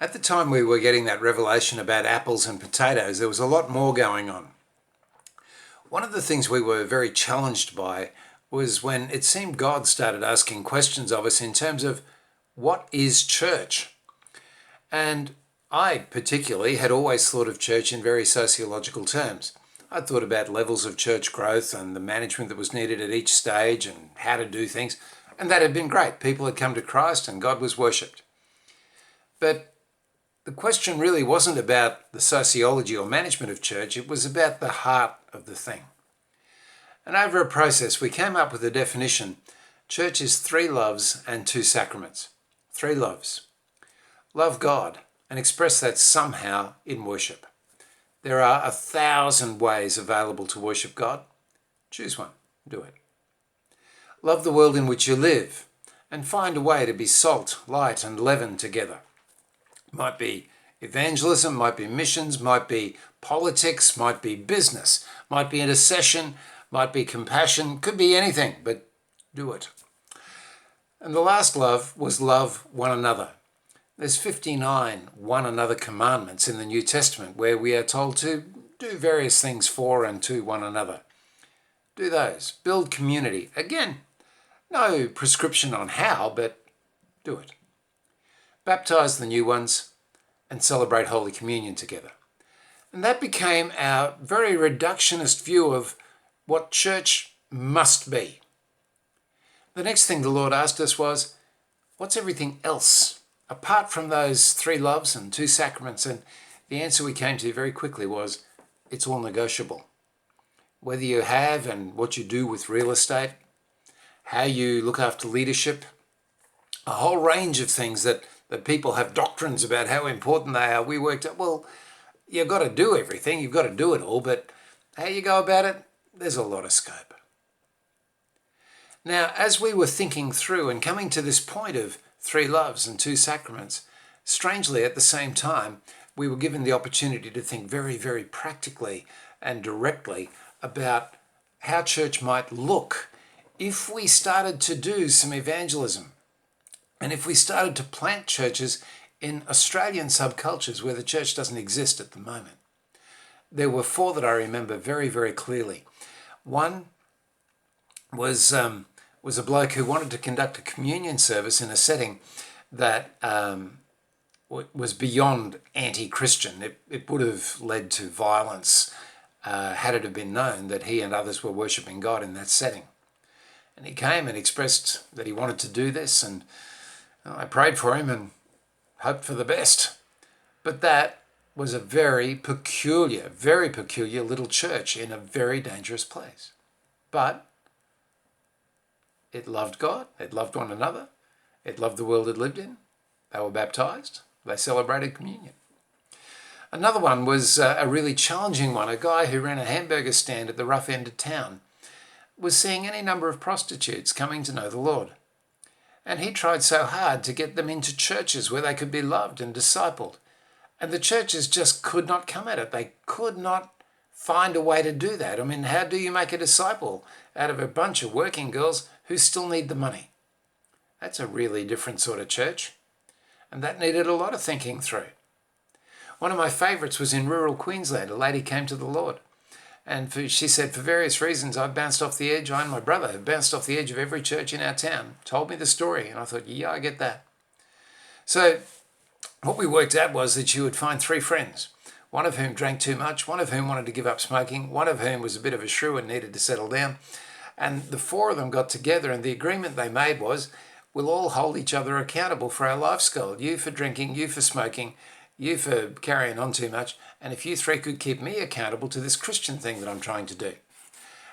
At the time we were getting that revelation about apples and potatoes, there was a lot more going on. One of the things we were very challenged by was when it seemed God started asking questions of us in terms of what is church? And I particularly had always thought of church in very sociological terms. I'd thought about levels of church growth and the management that was needed at each stage and how to do things. And that had been great. People had come to Christ and God was worshipped. But the question really wasn't about the sociology or management of church. It was about the heart of the thing. And over a process, we came up with a definition. Church is 3 loves and 2 sacraments. 3 loves. Love God and express that somehow in worship. There are 1,000 ways available to worship God. Choose one. Do it. Love the world in which you live and find a way to be salt, light and leaven together. Might be evangelism, might be missions, might be politics, might be business, might be intercession, might be compassion, could be anything, but do it. And the last love was love one another. There's 59 one another commandments in the New Testament where we are told to do various things for and to one another. Do those. Build community. Again, no prescription on how, but do it. Baptize the new ones and celebrate Holy Communion together. And that became our very reductionist view of what church must be. The next thing the Lord asked us was, what's everything else? Apart from those 3 loves and 2 sacraments, and the answer we came to very quickly was, it's all negotiable. Whether you have and what you do with real estate, how you look after leadership, a whole range of things that people have doctrines about how important they are. We worked out, well, you've got to do everything, you've got to do it all, but how you go about it, there's a lot of scope. Now, as we were thinking through and coming to this point of 3 loves and 2 sacraments, strangely at the same time, we were given the opportunity to think very, very practically and directly about how church might look if we started to do some evangelism and if we started to plant churches in Australian subcultures where the church doesn't exist at the moment. There were 4 that I remember very, very clearly. One was a bloke who wanted to conduct a communion service in a setting that was beyond anti-Christian. It would have led to violence had it have been known that he and others were worshipping God in that setting. And he came and expressed that he wanted to do this, and I prayed for him and hoped for the best. But that was a very peculiar little church in a very dangerous place. But it loved God, it loved one another, it loved the world it lived in. They were baptized, they celebrated communion. Another one was a really challenging one. A guy who ran a hamburger stand at the rough end of town was seeing any number of prostitutes coming to know the Lord. And he tried so hard to get them into churches where they could be loved and discipled. And the churches just could not come at it. They could not find a way to do that. I mean, how do you make a disciple out of a bunch of working girls who still need the money? That's a really different sort of church. And that needed a lot of thinking through. One of my favourites was in rural Queensland. A lady came to the Lord. And she said, for various reasons, I've bounced off the edge. I and my brother have bounced off the edge of every church in our town. Told me the story. And I thought, yeah, I get that. So what we worked out was that she would find 3 friends, one of whom drank too much, one of whom wanted to give up smoking, one of whom was a bit of a shrew and needed to settle down. And the 4 of them got together, and the agreement they made was, we'll all hold each other accountable for our lifestyle. You for drinking, you for smoking, you for carrying on too much, and if you 3 could keep me accountable to this Christian thing that I'm trying to do.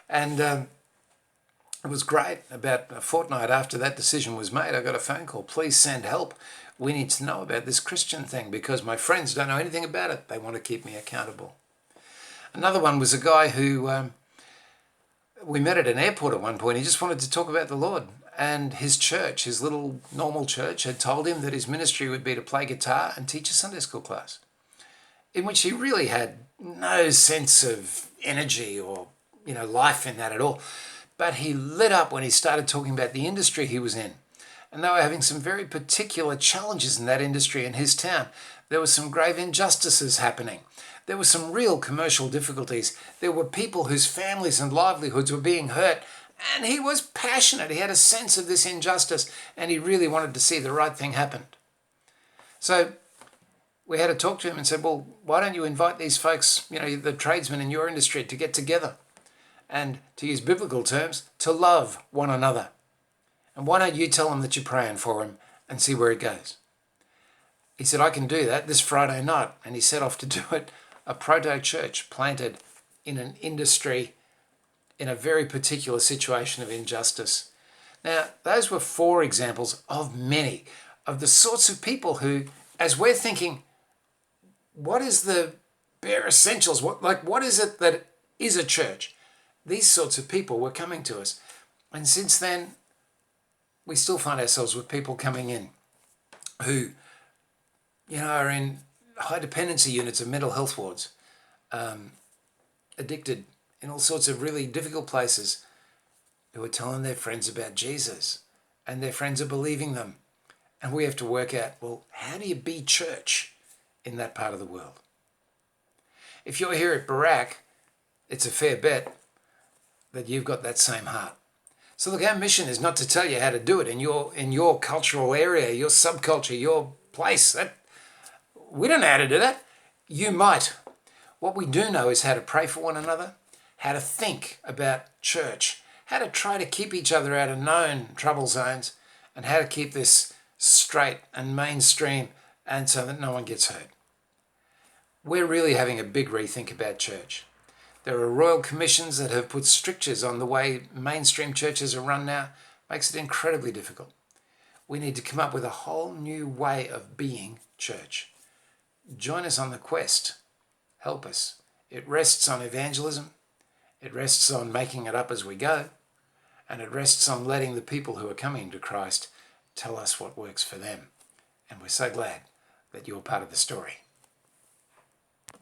And it was great. About a fortnight after that decision was made, I got a phone call. Please send help. We need to know about this Christian thing because my friends don't know anything about it. They want to keep me accountable. Another one was a guy who we met at an airport at one point. He just wanted to talk about the Lord. And his church, his little normal church, had told him that his ministry would be to play guitar and teach a Sunday school class, in which he really had no sense of energy or, life in that at all. But he lit up when he started talking about the industry he was in And they were having some very particular challenges in that industry in his town. There were some grave injustices happening. There were some real commercial difficulties. There were people whose families and livelihoods were being hurt. And he was passionate. He had a sense of this injustice, and he really wanted to see the right thing happen. So we had to talk to him and said, well, why don't you invite these folks, the tradesmen in your industry, to get together and, to use biblical terms, to love one another. And why don't you tell them that you're praying for him and see where it goes? He said, I can do that this Friday night. And he set off to do it. A proto church planted in an industry in a very particular situation of injustice. Now, those were 4 examples of many of the sorts of people who, as we're thinking, what is the bare essentials? What is it that is a church? These sorts of people were coming to us. And since then, we still find ourselves with people coming in who, are in high dependency units of mental health wards, addicted in all sorts of really difficult places, who are telling their friends about Jesus, and their friends are believing them. And we have to work out, well, how do you be church in that part of the world? If you're here at Barak, it's a fair bet that you've got that same heart. So look, our mission is not to tell you how to do it in your cultural area, your subculture, your place. We don't know how to do that. You might. What we do know is how to pray for one another, how to think about church, how to try to keep each other out of known trouble zones, and how to keep this straight and mainstream and so that no one gets hurt. We're really having a big rethink about church. There are royal commissions that have put strictures on the way mainstream churches are run now. Makes it incredibly difficult. We need to come up with a whole new way of being church. Join us on the quest. Help us. It rests on evangelism. It rests on making it up as we go. And it rests on letting the people who are coming to Christ tell us what works for them. And we're so glad that you're part of the story.